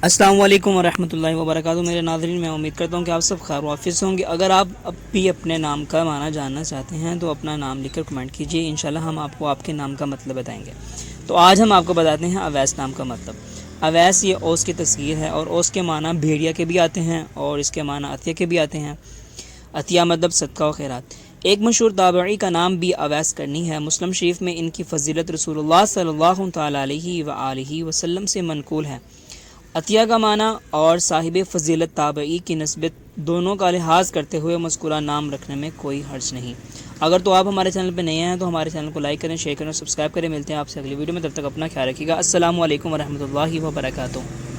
अस्सलाम वालेकुम वरहमतुल्लाहि वबरकातुहू। मेरे नाज़रीन, मैं उम्मीद करता हूँ कि आप सब खैर वाफिस होंगे। अगर आप अब भी अपने नाम का माना जानना चाहते हैं तो अपना नाम लिखकर कमेंट कीजिए, इंशाल्लाह हम आपको आपके नाम का मतलब बताएंगे। तो आज हम आपको बताते हैं अवैस नाम का मतलब। अवैस ये ओस की तस्वीर है और ओस के माना भेड़िया के भी आते हैं और इसके माना अतिया के भी आते हैं। अतिया मतलब सदका व खैरात। एक मशहूर ताबई का नाम भी अवैस करनी है। मुस्लिम शरीफ में इनकी फ़जीलत रसूलुल्लाह सल्लल्लाहु तआला अलैहि वसल्लम से मनकूल है। अतिया का माना और साहिब फ़जीलत ताबई की नस्बत दोनों का लिहाज करते हुए मज़कूरा नाम रखने में कोई हर्ज नहीं। अगर तो आप हमारे चैनल पर नए हैं तो हमारे चैनल को लाइक करें, शेयर करें और सब्सक्राइब करें। मिलते हैं आपसे अगली वीडियो में, तब तक अपना ख्याल रखिएगा। अस्सलामु अलैकुम वरहमतुल्लाहि वबरकातुहू।